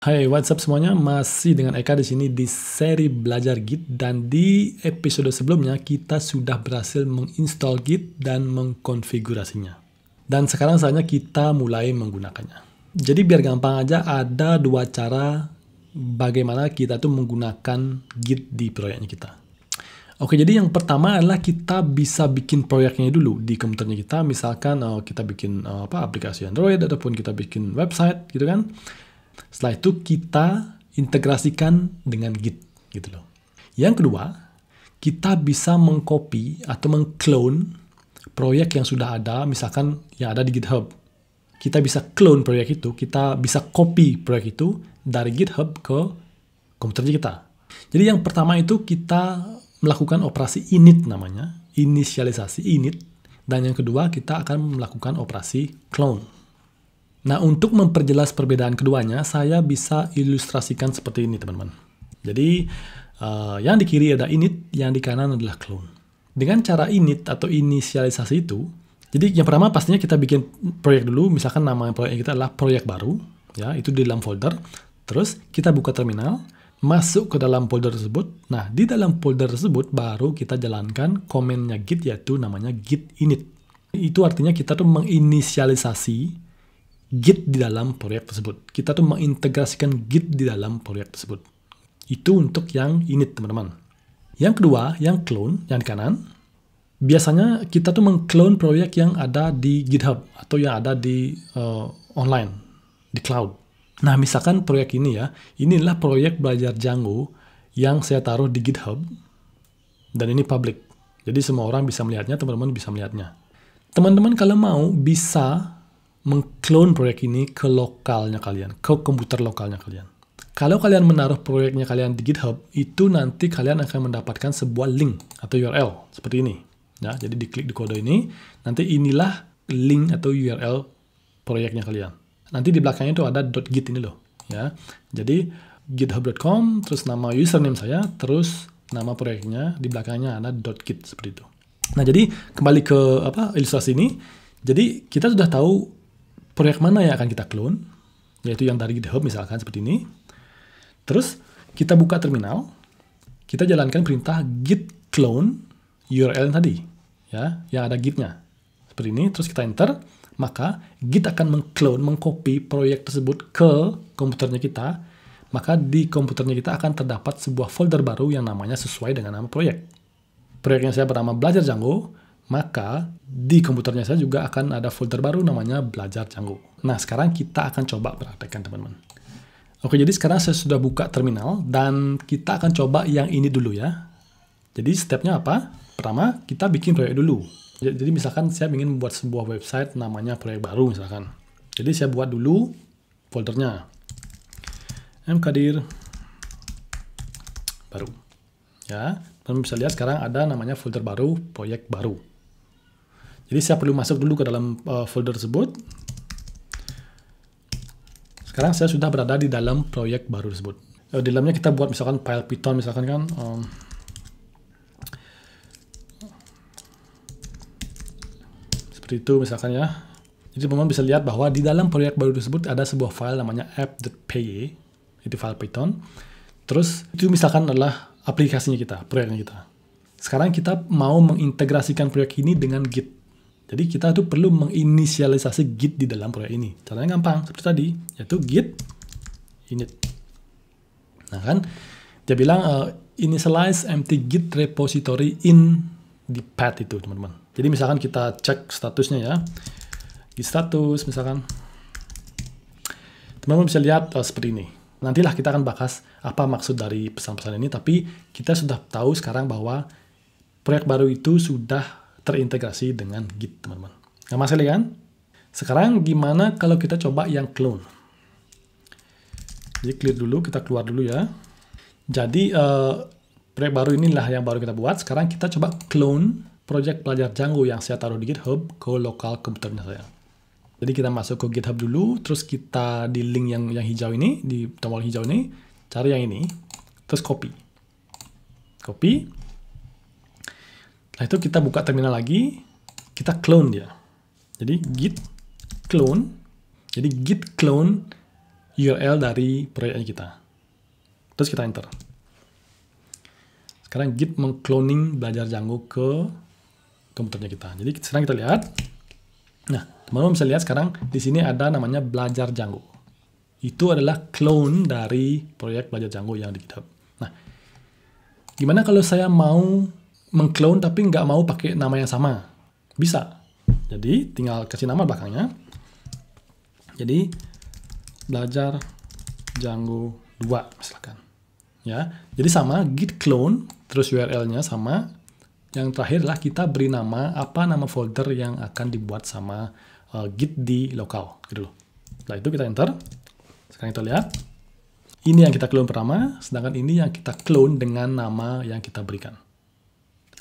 Hai, what's up semuanya? Masih dengan Eka di sini di seri belajar Git, dan di episode sebelumnya kita sudah berhasil menginstall Git dan mengkonfigurasinya. Dan sekarang saatnya kita mulai menggunakannya. Jadi biar gampang aja, ada dua cara bagaimana kita tuh menggunakan Git di proyeknya kita. Oke, jadi yang pertama adalah kita bisa bikin proyeknya dulu di komputernya kita. Misalkan kita bikin aplikasi Android ataupun kita bikin website gitu kan. Setelah itu kita integrasikan dengan Git gitu loh. Yang kedua, kita bisa mengcopy atau mengclone proyek yang sudah ada, misalkan yang ada di GitHub. Kita bisa clone proyek itu, kita bisa copy proyek itu dari GitHub ke komputer kita. Jadi yang pertama itu kita melakukan operasi init namanya, inisialisasi init, dan yang kedua kita akan melakukan operasi clone. Nah, untuk memperjelas perbedaan keduanya, saya bisa ilustrasikan seperti ini, teman-teman. Jadi, yang di kiri ada init, yang di kanan adalah clone. Dengan cara init atau inisialisasi itu, jadi yang pertama pastinya kita bikin proyek dulu, misalkan nama proyek kita adalah proyek baru, ya, itu di dalam folder. Terus, kita buka terminal, masuk ke dalam folder tersebut. Nah, di dalam folder tersebut, baru kita jalankan komennya Git, yaitu namanya git init. Itu artinya kita tuh menginisialisasi Git di dalam proyek tersebut. Kita tuh mengintegrasikan Git di dalam proyek tersebut. Itu untuk yang init, teman-teman. Yang kedua, yang clone, yang di kanan. Biasanya kita tuh mengclone proyek yang ada di GitHub atau yang ada di online, di cloud. Nah, misalkan proyek ini ya, inilah proyek belajar Django yang saya taruh di GitHub, dan ini public. Jadi semua orang bisa melihatnya, teman-teman bisa melihatnya. Teman-teman kalau mau bisa mengclone proyek ini ke lokalnya kalian, ke komputer lokalnya kalian. Kalau kalian menaruh proyeknya kalian di GitHub, itu nanti kalian akan mendapatkan sebuah link atau URL seperti ini. Ya, jadi diklik di kode ini, nanti inilah link atau URL proyeknya kalian. Nanti di belakangnya itu ada .git ini loh. Ya, jadi github.com, terus nama username saya, terus nama proyeknya, di belakangnya ada .git seperti itu. Nah, jadi kembali ke ilustrasi ini. Jadi kita sudah tahu proyek mana yang akan kita clone, yaitu yang dari GitHub misalkan seperti ini. Terus kita buka terminal, kita jalankan perintah git clone URL yang tadi, ya, yang ada gitnya. Seperti ini, terus kita enter, maka Git akan mengclone, mengcopy proyek tersebut ke komputernya kita, maka di komputernya kita akan terdapat sebuah folder baru yang namanya sesuai dengan nama proyek. Proyeknya saya bernama Belajar Django, maka di komputernya saya juga akan ada folder baru namanya Belajar Django. Nah, sekarang kita akan coba praktekkan, teman-teman. Oke, jadi sekarang saya sudah buka terminal, dan kita akan coba yang ini dulu ya. Jadi stepnya apa? Pertama, kita bikin proyek dulu. Jadi misalkan saya ingin membuat sebuah website namanya proyek baru misalkan. Jadi saya buat dulu foldernya. mkdir baru. Ya, teman-teman bisa lihat sekarang ada namanya folder baru, proyek baru. Jadi saya perlu masuk dulu ke dalam folder tersebut. Sekarang saya sudah berada di dalam proyek baru tersebut. Di dalamnya kita buat misalkan file Python misalkan kan. Seperti itu misalkan ya. Jadi teman-teman bisa lihat bahwa di dalam proyek baru tersebut ada sebuah file namanya app.py. Itu file Python. Terus itu misalkan adalah aplikasinya kita, proyeknya kita. Sekarang kita mau mengintegrasikan proyek ini dengan Git. Jadi kita tuh perlu menginisialisasi Git di dalam proyek ini. Caranya gampang, seperti tadi, yaitu git init. Nah kan, dia bilang initialize empty git repository in the path itu, teman-teman. Jadi misalkan kita cek statusnya ya, git status misalkan. Teman-teman bisa lihat seperti ini. Nantilah kita akan bahas apa maksud dari pesan-pesan ini, tapi kita sudah tahu sekarang bahwa proyek baru itu sudah terintegrasi dengan Git, teman-teman. Gampang sekali kan? Sekarang gimana kalau kita coba yang clone? Jadi clear dulu, kita keluar dulu ya. Jadi proyek baru inilah yang baru kita buat. Sekarang kita coba clone proyek Belajar Django yang saya taruh di GitHub ke lokal komputernya saya. Jadi kita masuk ke GitHub dulu, terus kita di link yang hijau ini, di tombol hijau ini, cari yang ini, terus copy. Nah, itu kita buka terminal lagi, kita clone dia. Jadi git clone, jadi git clone URL dari proyeknya kita. Terus kita enter. Sekarang Git mengcloning belajar Django ke komputernya kita. Jadi sekarang kita lihat. Nah, teman-teman bisa lihat sekarang di sini ada namanya belajar Django. Itu adalah clone dari proyek belajar Django yang di GitHub. Nah, gimana kalau saya mau mengclone tapi nggak mau pakai nama yang sama? Bisa. Jadi tinggal kasih nama belakangnya. Jadi belajar Django 2 misalkan. Ya, jadi sama git clone terus URL-nya sama. Yang terakhir adalah kita beri nama apa nama folder yang akan dibuat sama Git di lokal gitu loh. Setelah itu kita enter. Sekarang kita lihat. Ini yang kita clone pertama, sedangkan ini yang kita clone dengan nama yang kita berikan.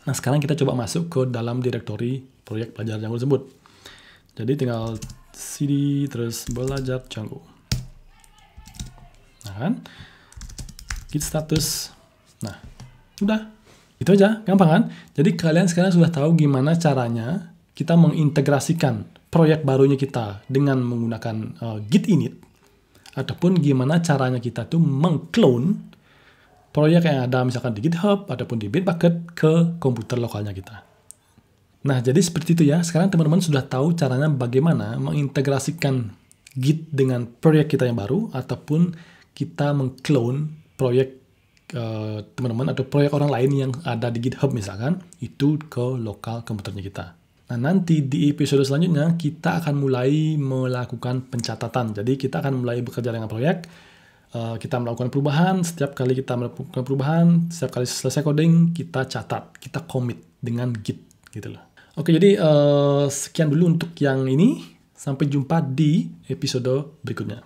Nah, sekarang kita coba masuk ke dalam direktori proyek belajar Django tersebut. Jadi tinggal cd terus belajar Django. Nah kan, git status. Nah, udah. Itu aja, gampang kan? Jadi kalian sekarang sudah tahu gimana caranya kita mengintegrasikan proyek barunya kita dengan menggunakan git init, ataupun gimana caranya kita tuh mengclone proyek yang ada misalkan di GitHub ataupun di Bitbucket ke komputer lokalnya kita. Nah, jadi seperti itu ya. Sekarang teman-teman sudah tahu caranya bagaimana mengintegrasikan Git dengan proyek kita yang baru, ataupun kita mengclone proyek teman-teman atau proyek orang lain yang ada di GitHub misalkan, itu ke lokal komputernya kita. Nah, nanti di episode selanjutnya kita akan mulai melakukan pencatatan. Jadi kita akan mulai bekerja dengan proyek, kita melakukan perubahan, setiap kali kita melakukan perubahan, setiap kali selesai coding, kita catat, kita commit dengan Git gitu loh. Oke, jadi sekian dulu untuk yang ini. Sampai jumpa di episode berikutnya.